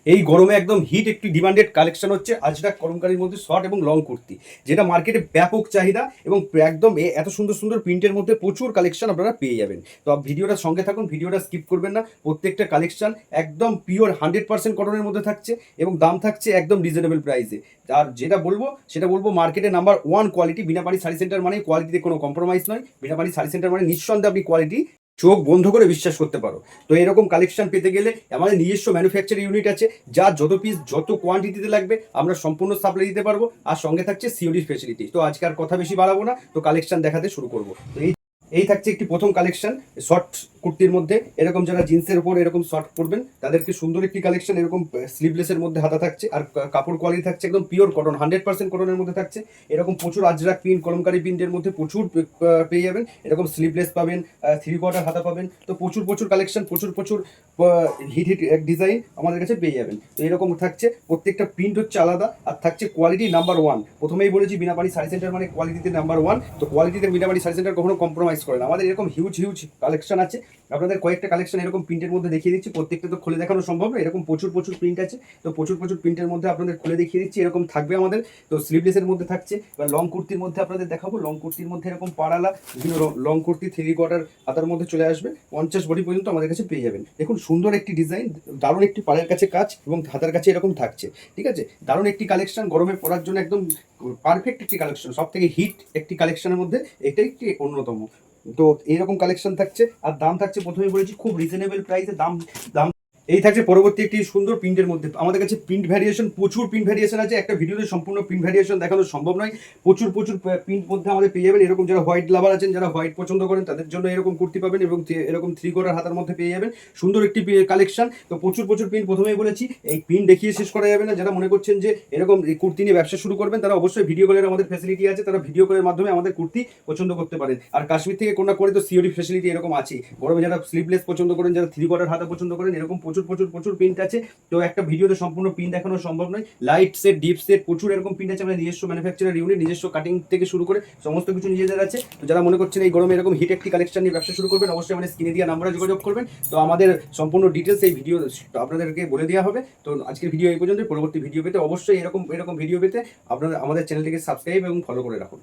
এই গরমে একদম হিট একটি ডিমান্ডেড কালেকশন হচ্ছে আজরাক কলমকারীর মধ্যে শর্ট এবং লং কুর্তি, যেটা মার্কেটে ব্যাপক চাহিদা এবং একদম এত সুন্দর সুন্দর প্রিন্টের মধ্যে প্রচুর কালেকশন আপনারা পেয়ে যাবেন। তো ভিডিওটার সঙ্গে থাকুন, ভিডিওটা স্কিপ করবেন না। প্রত্যেকটা কালেকশন একদম পিওর 100% কটনের মধ্যে থাকছে এবং দাম থাকছে একদম রিজনেবল প্রাইসে। আর যেটা বলবো সেটা বলবো মার্কেটে number one quality. Binapani sari centre মানে কোয়ালিটিতে কোনো কম্প্রোমাইজ নয়। বিনাপানি শাড়ি সেন্টার মানে নিঃসন্দেহে আপনি কোয়ালিটি চোখ বন্ধ করে বিশ্বাস করতে পারো। তো এরকম কালেকশন পেতে গেলে আমাদের নিজস্ব ম্যানুফ্যাকচারিং ইউনিট আছে, যা যত পিস যত কোয়ান্টিটিতে লাগবে আমরা সম্পূর্ণ সাপ্লাই দিতে পারবো। আর সঙ্গে থাকছে সিওডি ফেসিলিটি। তো আজকে আর কথা বেশি বাড়াবো না, তো কালেকশন দেখাতে শুরু করবো। তো এই থাকছে একটি প্রথম কালেকশন শর্ট কুর্তির মধ্যে। এরকম যারা জিন্সের উপর এরকম শর্ট পরবেন তাদেরকে সুন্দর একটি কালেকশন। এরকম স্লিভলেসের মধ্যে হাতা থাকছে আর কাপড় কোয়ালিটি থাকছে একদম পিওর কটন, 100% কটনের মধ্যে থাকছে। এরকম প্রচুর আজরাক প্রিন্ট কলমকারি প্রিন্টের মধ্যে প্রচুর পেয়ে যাবেন। এরকম স্লিভলেস পাবেন, 3/4 হাতা পাবেন। তো প্রচুর প্রচুর কালেকশন, প্রচুর প্রচুর হিট হিট ডিজাইন আমাদের কাছে পেয়ে যাবেন। তো এরকম থাকছে, প্রত্যেকটা প্রিন্ট হচ্ছে আলাদা আর থাকছে কোয়ালিটি নাম্বার ওয়ান। প্রথমেই বলেছি বিনাপানি শাড়ি সেন্টার মানে কোয়ালিটিতে নাম্বার ওয়ান। তো কোয়ালিটিতে বিনাপানি শাড়ি সেন্টার কখনো কম্প্রোমাইজ করে না। আমাদের এরকম হিউজ হিউজ কালেকশন আছে। আপনাদের কয়েকটা কালেকশন এরকম প্রিন্টের মধ্যে দেখিয়ে দিচ্ছি। প্রত্যেকটা তো খুলে দেখানো সম্ভব না, এরকম প্রচুর প্রচুর প্রিন্ট আছে। তো প্রচুর প্রচুর প্রিন্টের মধ্যে আপনাদের খুলে দেখিয়ে দিচ্ছি। এরকম থাকবে আমাদের। তো স্লিভলেসের মধ্যে থাকছে। এবার লং কুর্তির মধ্যে আপনাদের দেখাবো। লং কুর্তির মধ্যে এরকম পাড়ালা বিভিন্ন লং কুর্তি 3/4 হাতার মধ্যে চলে আসবে। 50 বডি পর্যন্ত আমাদের কাছে পেয়ে যাবেন। দেখুন সুন্দর একটি ডিজাইন, দারুণ একটি পাড়ের কাছে কাজ এবং হাতার কাছে এরকম থাকছে। ঠিক আছে, দারুণ একটি কালেকশন, গরমে পরার জন্য একদম পারফেক্ট একটি কালেকশন। সব থেকে হিট একটি কালেকশনের মধ্যে এটাই একটি অন্যতম। তো এইরকম কালেকশন থাকছে আর দাম থাকছে, প্রথমে বলেছি খুব রিজনেবল প্রাইসে দাম। দাম এই থাকছে পরবর্তী একটি সুন্দর প্রিন্টের মধ্যে। আমাদের কাছে প্রিন্ট ভ্যারিয়েশন, প্রচুর প্রিন্ট ভ্যারিয়েশন আছে। একটা ভিডিওতে সম্পূর্ণ প্রিন্ট ভ্যারিয়েশন দেখানো সম্ভব নয়। প্রচুর প্রচুর প্রিন্ট মধ্যে আমাদের পেয়ে যাবেন। এরকম যারা হোয়াইট লাভার আছেন, যারা হোয়াইট পছন্দ করেন তাদের জন্য এরকম কুর্তি পাবেন এবং এরকম 3/4 হাতার মধ্যে পেয়ে যাবেন। সুন্দর একটি কালেকশন। তো প্রচুর প্রচুর প্রিন্ট, প্রথমেই বলেছি এই প্রিন্ট দেখিয়ে শেষ করা যাবে না। যারা মনে করছেন যে এরকম কুর্তি নিয়ে ব্যবসা শুরু করবেন তারা অবশ্যই ভিডিও কলের আমাদের ফ্যাসিলিটি আছে, তারা ভিডিও কলের মাধ্যমে আমাদের কুর্তি পছন্দ করতে পারেন। আর কাশ্মীর থেকে কোনা করে তো সিওডি ফ্যাসিলিটি এরকম আছে। গরমে যারা স্লিভলেস পছন্দ করেন, যারা 3/4 হাতা পছন্দ করেন, এরকম প্রচুর প্রচুর প্রচুর প্রিন্ট আছে। তো একটা ভিডিওতে সম্পূর্ণ প্রিন্ট দেখানো সম্ভব নয়। লাইট সেট, ডিপ সেট, প্রচুর এরকম প্রিন্ট আছে। আমাদের নিজস্ব ম্যানুফ্যাকচারার ইউনিট, নিজস্ব কাটিং থেকে শুরু করে সমস্ত কিছু নিজেদের আছে। তো যারা মনে করছেন এই গরমে এরকম হিট একটি কালেকশন নিয়ে ব্যবসা শুরু করবেন, অবশ্যই আমাদের স্ক্রিনে দেওয়া নাম্বারে যোগাযোগ করবেন। তো আমাদের সম্পূর্ণ ডিটেলস এই ভিডিও আপনাদেরকে বলে দেওয়া হবে। তো আজকের ভিডিও এই পর্যন্ত। পরবর্তী ভিডিও পেতে অবশ্যই এরকম ভিডিও পেতে আপনারা আমাদের চ্যানেলটিকে সাবস্ক্রাইব এবং ফলো করে রাখুন।